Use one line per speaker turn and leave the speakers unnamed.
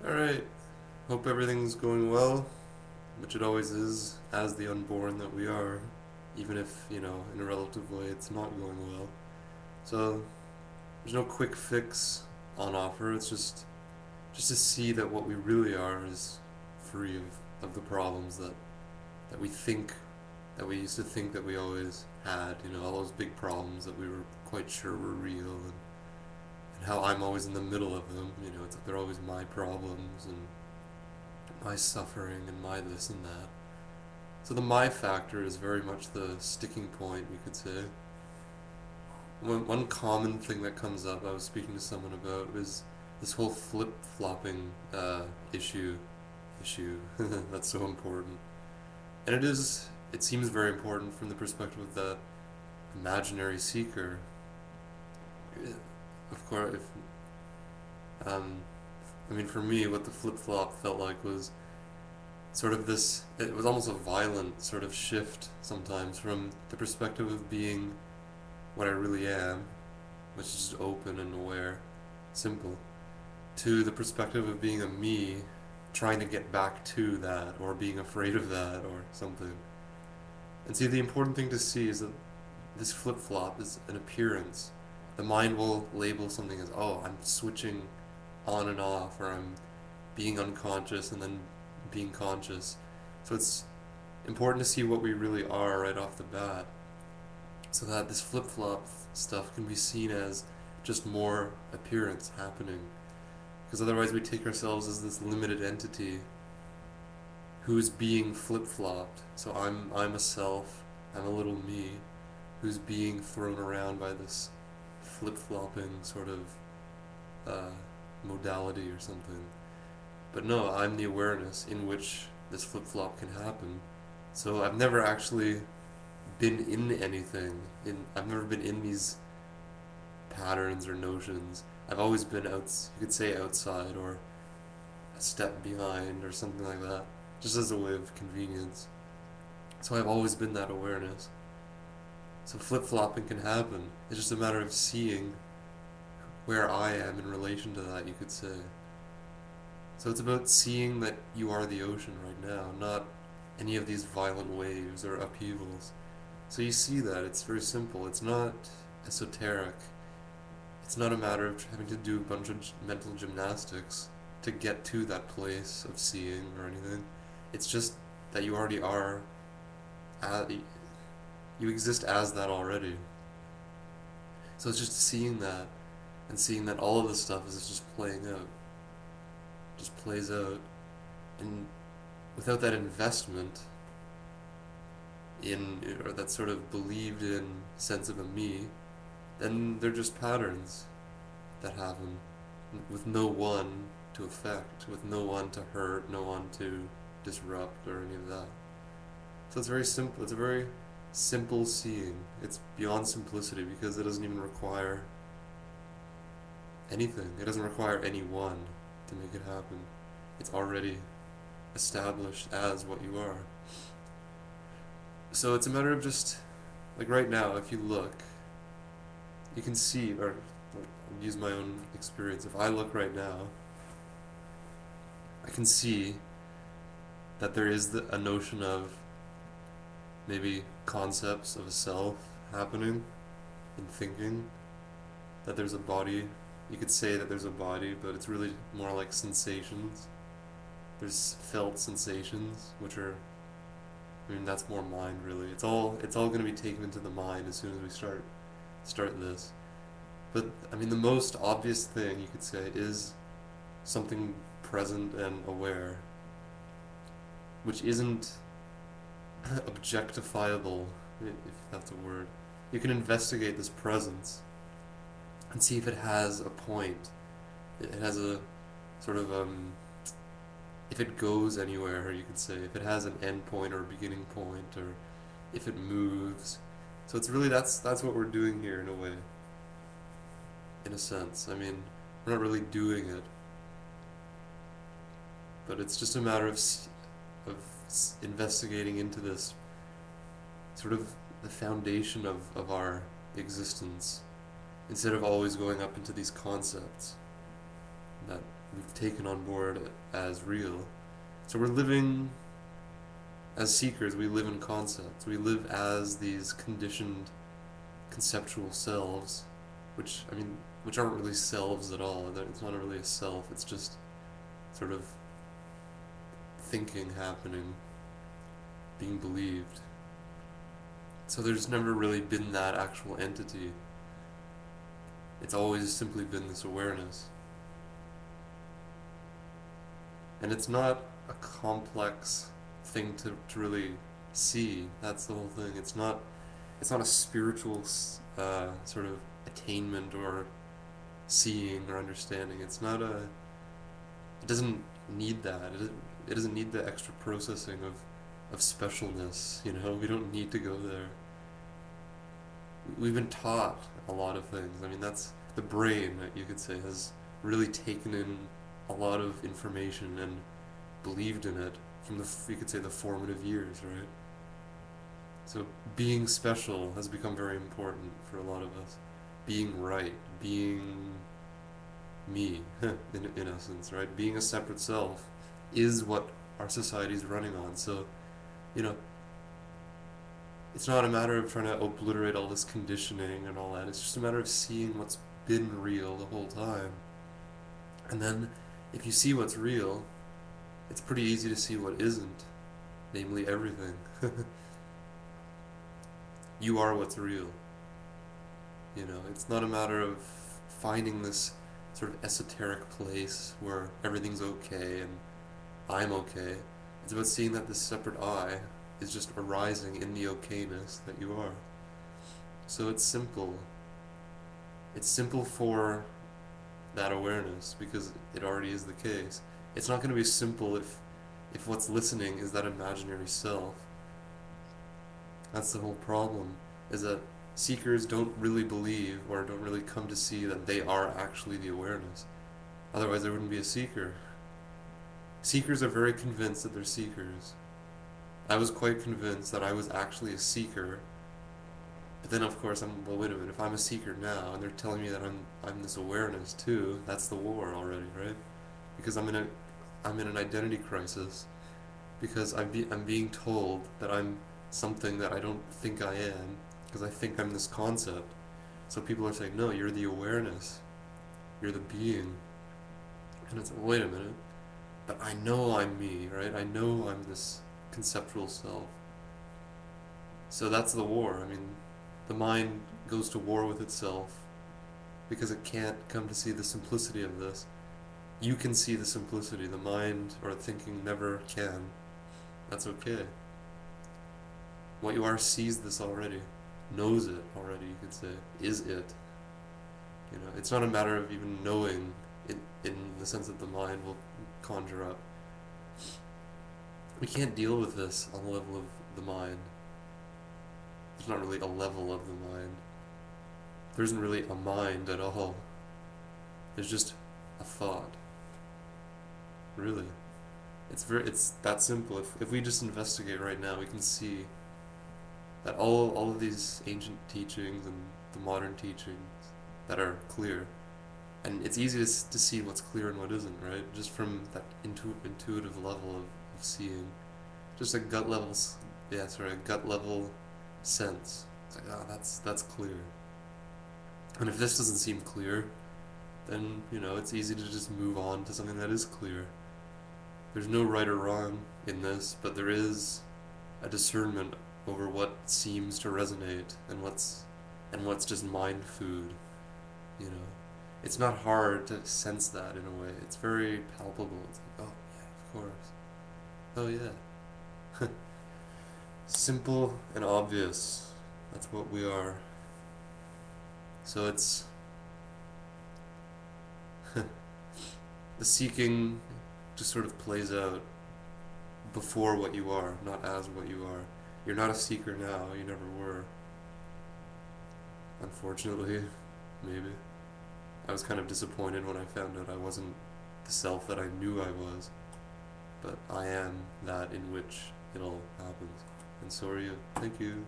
Alright, hope everything's going well, which it always is, as the unborn that we are, even if, in a relative way it's not going well. So, there's no quick fix on offer, it's just to see that what we really are is free of the problems that we think, that we used to think that we always had, all those big problems that we were quite sure were real, and how I'm always in the middle of them, they're always my problems, and my suffering and my this and that. So the my factor is very much the sticking point, you could say. One common thing that comes up, I was speaking to someone about, is this whole flip-flopping issue. Issue that's so important, and it seems very important from the perspective of the imaginary seeker. Of course, if I mean, for me, what the flip-flop felt like was sort of this, it was almost a violent sort of shift sometimes from the perspective of being what I really am, which is just open and aware, simple, to the perspective of being a me trying to get back to that or being afraid of that or something. And see, the important thing to see is that this flip flop is an appearance. The mind will label something as, oh, I'm switching on and off, or I'm being unconscious and then being conscious. So it's important to see what we really are right off the bat, so that this flip flop stuff can be seen as just more appearance happening. Because otherwise, we take ourselves as this limited entity who's being flip flopped. So I'm a self, I'm a little me, who's being thrown around by this flip flopping sort of uh, modality or something. But no, I'm the awareness in which this flip flop can happen. So I've never actually been in anything. I've never been in these patterns or notions. I've always been out. You could say outside or a step behind or something like that, just as a way of convenience. So I've always been that awareness. So flip flopping can happen. It's just a matter of seeing where I am in relation to that, you could say. So it's about seeing that you are the ocean right now, not any of these violent waves or upheavals. So you see that, it's very simple. It's not esoteric. It's not a matter of having to do a bunch of mental gymnastics to get to that place of seeing or anything. It's just that you already are, you exist as that already. So it's just seeing that and seeing that all of this stuff is just playing out, just plays out, and without that investment in, or that sort of believed in sense of a me, then they're just patterns that happen with no one to affect, with no one to hurt, no one to disrupt or any of that. So it's very simple. It's a very simple seeing. It's beyond simplicity because it doesn't even require anything. It doesn't require anyone to make it happen. It's already established as what you are. So it's a matter of just, like right now, if you look, you can see, or I'll use my own experience. If I look right now, I can see that there is a notion of maybe concepts of a self happening in thinking, that there's a body. You could say that there's a body, but it's really more like sensations. There's felt sensations, which are, I mean, that's more mind really. It's all going to be taken into the mind as soon as we start this. But I mean, the most obvious thing you could say is something present and aware, which isn't objectifiable, if that's a word. You can investigate this presence and see if it has a point. It has a sort of if it goes anywhere, you could say, if it has an end point or a beginning point, or if it moves. So it's really that's what we're doing here in a way, in a sense. I mean, we're not really doing it, but it's just a matter of investigating into this sort of the foundation of our existence, instead of always going up into these concepts that we've taken on board as real. So we're living as seekers, we live in concepts. We live as these conditioned conceptual selves, which aren't really selves at all. It's not really a self, it's just sort of thinking happening, being believed. So there's never really been that actual entity. It's always simply been this awareness. And it's not a complex thing to really see. That's the whole thing. It's not a spiritual sort of attainment or seeing or understanding. It doesn't need that. It doesn't need the extra processing of specialness, you know? We don't need to go there. We've been taught a lot of things. I mean, that's the brain, you could say, has really taken in a lot of information and believed in it from you could say, the formative years, right? So being special has become very important for a lot of us. Being right, being me, in essence, right? Being a separate self is what our society is running on. So, you know, it's not a matter of trying to obliterate all this conditioning and all that. It's just a matter of seeing what's been real the whole time. And then, if you see what's real, it's pretty easy to see what isn't, namely everything. You are what's real. You know, it's not a matter of finding this sort of esoteric place where everything's okay and I'm okay. It's about seeing that this separate I is just arising in the okayness that you are. So it's simple. It's simple for that awareness because it already is the case. It's not going to be simple if what's listening is that imaginary self. That's the whole problem, is that seekers don't really believe or don't really come to see that they are actually the awareness. Otherwise there wouldn't be a seeker. Seekers are very convinced that they're seekers. I was quite convinced that I was actually a seeker, but then of course well, wait a minute, if I'm a seeker now and they're telling me that I'm this awareness too, that's the war already, right? Because I'm in an identity crisis because I'm being told that I'm something that I don't think I am because I think I'm this concept. So people are saying, no, you're the awareness, you're the being, and it's like, wait a minute, but I know I'm me, right? I know I'm this conceptual self. So that's the war. I mean, the mind goes to war with itself because it can't come to see the simplicity of this. You can see the simplicity, the mind or thinking never can. That's okay. What you are sees this already, knows it already, you could say, is it. You know, it's not a matter of even knowing it in the sense that the mind will conjure up. We can't deal with this on the level of the mind. There's not really a level of the mind. There isn't really a mind at all. There's just a thought. Really. It's that simple. If we just investigate right now, we can see that all of these ancient teachings and the modern teachings that are clear, and it's easy to see what's clear and what isn't, right? Just from that intuitive level of seeing, just a gut level, a gut level sense. It's like, oh, that's clear. And if this doesn't seem clear, then it's easy to just move on to something that is clear. There's no right or wrong in this, but there is a discernment over what seems to resonate and what's just mind food. It's not hard to sense that in a way. It's very palpable. It's like, oh yeah, of course. Oh yeah. Simple and obvious. That's what we are. So it's the seeking just sort of plays out before what you are, not as what you are. You're not a seeker now, you never were. Unfortunately, maybe. I was kind of disappointed when I found out I wasn't the self that I knew I was, but I am that in which it all happens. And so are you. Thank you.